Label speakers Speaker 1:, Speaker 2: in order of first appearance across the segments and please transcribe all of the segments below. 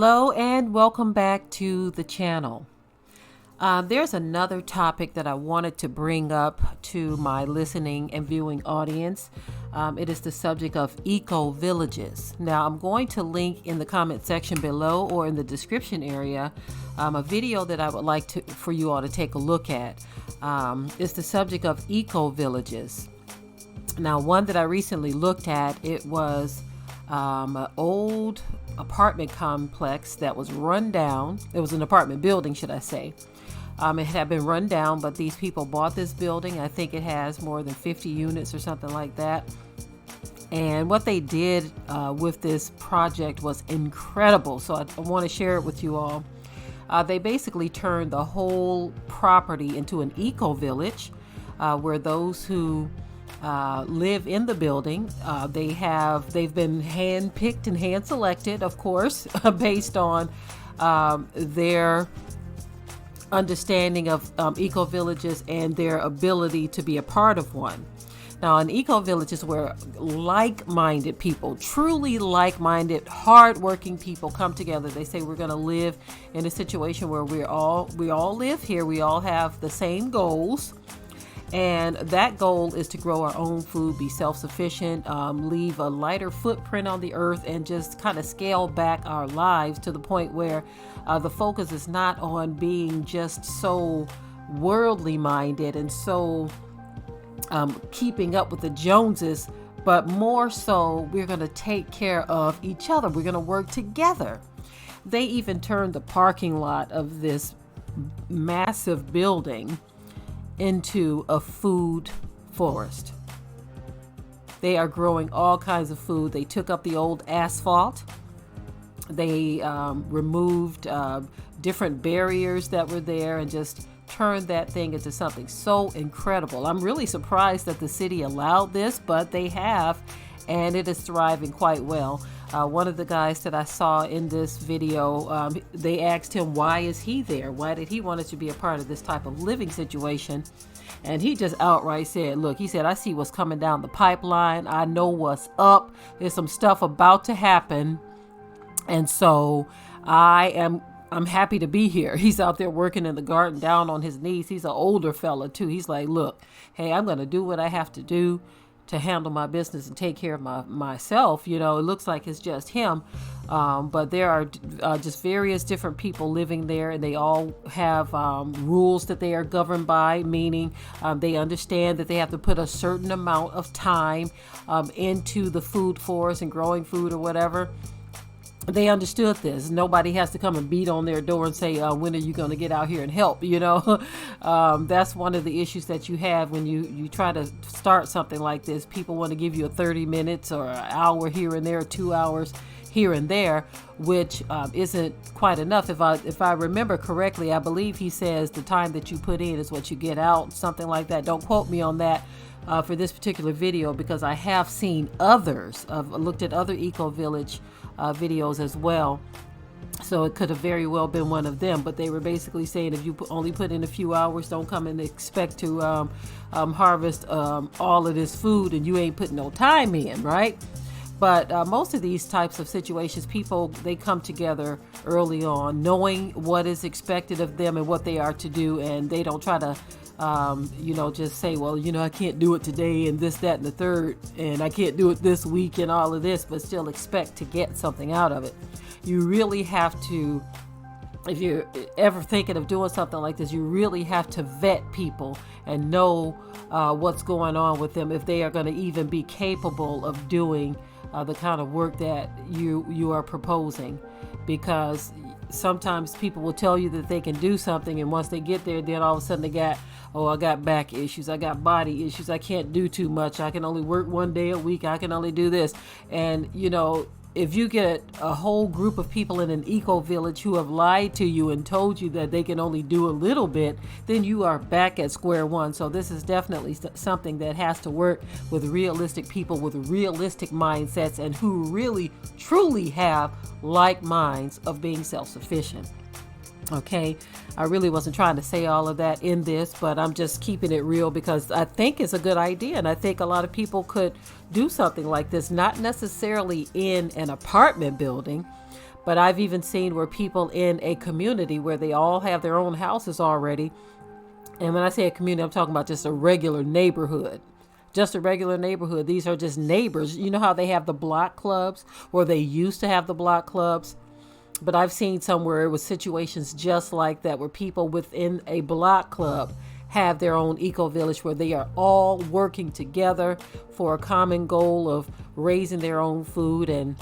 Speaker 1: Hello and welcome back to the channel. There's another topic that I wanted to bring up to my listening and viewing audience. It is the subject of eco-villages. Now, I'm going to link in the comment section below or in the description area a video that I would like for you all to take a look at. It's the subject of eco-villages. Now, one that I recently looked at, it was an old apartment complex that was run down. It was an apartment building, should I say. It had been run down, but these people bought this building. I think it has more than 50 units or something like that. And what they did with this project was incredible. So I want to share it with you all. They basically turned the whole property into an eco-village where those who live in the building, they've been hand-picked and hand-selected, of course, based on their understanding of eco-villages and their ability to be a part of one. Now, an eco-village is where like-minded people, truly like-minded, hard-working people come together. They say we're going to live in a situation where we all live here. We all have the same goals. And that goal is to grow our own food, be self-sufficient, leave a lighter footprint on the earth, and just kind of scale back our lives to the point where the focus is not on being just so worldly minded and so keeping up with the Joneses, but more so we're going to take care of each other. We're going to work together. They even turned the parking lot of this massive building into a food forest. They are growing all kinds of food. They took up the old asphalt. They removed different barriers that were there and just turned that thing into something so incredible. I'm really surprised that the city allowed this, but they have, and it is thriving quite well. One of the guys that I saw in this video, they asked him, why is he there? Why did he want it to be a part of this type of living situation? And he just outright said, look, he said, I see what's coming down the pipeline. I know what's up. There's some stuff about to happen. And so I'm happy to be here. He's out there working in the garden down on his knees. He's an older fella too. He's like, look, hey, I'm going to do what I have to do to handle my business and take care of myself. You know, it looks like it's just him. But there are just various different people living there, and they all have rules that they are governed by, meaning they understand that they have to put a certain amount of time into the food forest and growing food or whatever. They understood this. Nobody has to come and beat on their door and say, when are you going to get out here and help? You know, that's one of the issues that you have when you try to start something like this. People want to give you a 30 minutes or an hour here and there, 2 hours here and there, which isn't quite enough. If I remember correctly, I believe he says the time that you put in is what you get out, something like that. Don't quote me on that for this particular video, because I have seen others. I've looked at other eco-village videos as well, so it could have very well been one of them. But they were basically saying, if you only put in a few hours, don't come and expect to harvest all of this food and you ain't putting no time in, right? But most of these types of situations, people, they come together early on knowing what is expected of them and what they are to do, and they don't try to just say, well, I can't do it today and this, that, and the third, and I can't do it this week and all of this, but still expect to get something out of it. You really have to, if you're ever thinking of doing something like this, you really have to vet people and know what's going on with them, if they are going to even be capable of doing the kind of work that you are proposing. Because sometimes people will tell you that they can do something, and once they get there, then all of a sudden I got back issues, I got body issues, I can't do too much, I can only work one day a week, I can only do this. And if you get a whole group of people in an eco-village who have lied to you and told you that they can only do a little bit, then you are back at square one. So this is definitely something that has to work with realistic people with realistic mindsets, and who really truly have like minds of being self-sufficient. Okay, I really wasn't trying to say all of that in this, but I'm just keeping it real because I think it's a good idea, and I think a lot of people could do something like this, not necessarily in an apartment building, But I've even seen where people in a community where they all have their own houses already. And when I say a community, I'm talking about just a regular neighborhood. Just a regular neighborhood. These are just neighbors. You know how they have the block clubs, or they used to have the block clubs? But I've seen somewhere it was situations just like that, where people within a block club have their own eco village where they are all working together for a common goal of raising their own food and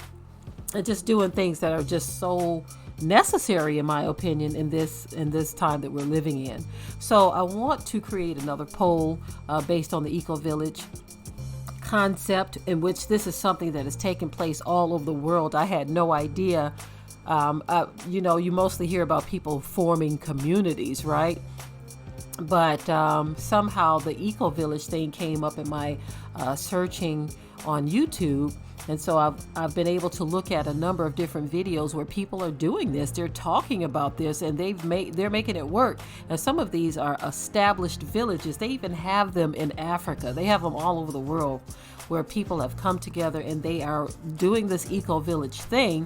Speaker 1: just doing things that are just so necessary, in my opinion, in this time that we're living in. So I want to create another poll based on the eco village concept, in which this is something that is taking place all over the world. I had no idea. You mostly hear about people forming communities, right? But somehow the eco village thing came up in my searching on YouTube. And so I've been able to look at a number of different videos where people are doing this. They're talking about this, and they're making it work. And some of these are established villages. They even have them in Africa. They have them all over the world, where people have come together and they are doing this eco village thing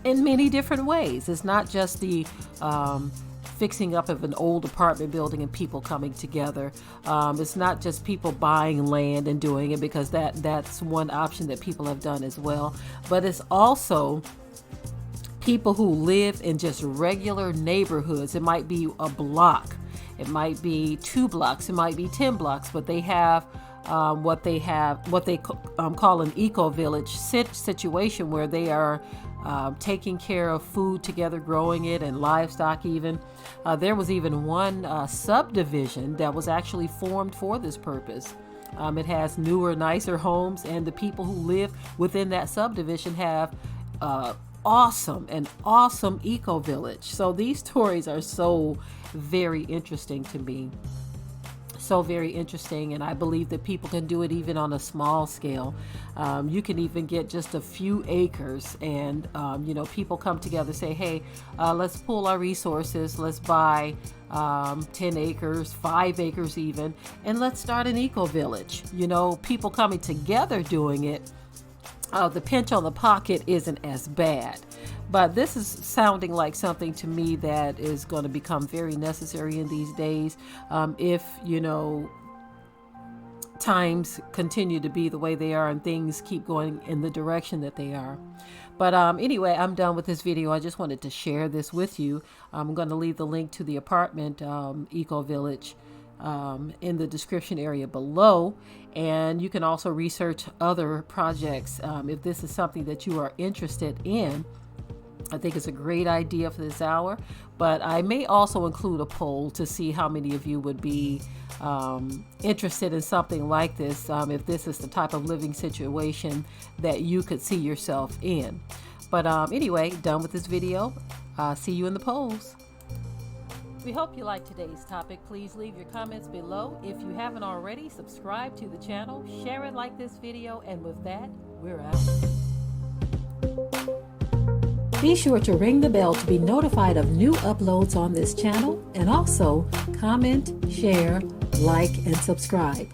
Speaker 1: in many different ways. It's not just the fixing up of an old apartment building and people coming together. It's not just people buying land and doing it, because that's one option that people have done as well. But it's also people who live in just regular neighborhoods. It might be a block, it might be 2 blocks, it might be 10 blocks, but they have what they call an eco village situation, where they are taking care of food together, growing it, and livestock even. There was even one subdivision that was actually formed for this purpose. It has newer, nicer homes, and the people who live within that subdivision have awesome eco village. So these stories are so very interesting to me. So very interesting, and I believe that people can do it even on a small scale. You can even get just a few acres, and people come together, say, hey, let's pool our resources, let's buy 10 acres, 5 acres even, and let's start an eco village. People coming together doing it, the pinch on the pocket isn't as bad. But this is sounding like something to me that is going to become very necessary in these days. If times continue to be the way they are and things keep going in the direction that they are. But anyway, I'm done with this video. I just wanted to share this with you. I'm going to leave the link to the apartment eco village in the description area below, and you can also research other projects if this is something that you are interested in. I think it's a great idea for this hour, but I may also include a poll to see how many of you would be interested in something like this, if this is the type of living situation that you could see yourself in. But anyway, done with this video. See you in the polls. We hope you liked today's topic. Please leave your comments below. If you haven't already, subscribe to the channel, share it like this video, and with that, we're out. Be sure to ring the bell to be notified of new uploads on this channel, and also comment, share, like, and subscribe.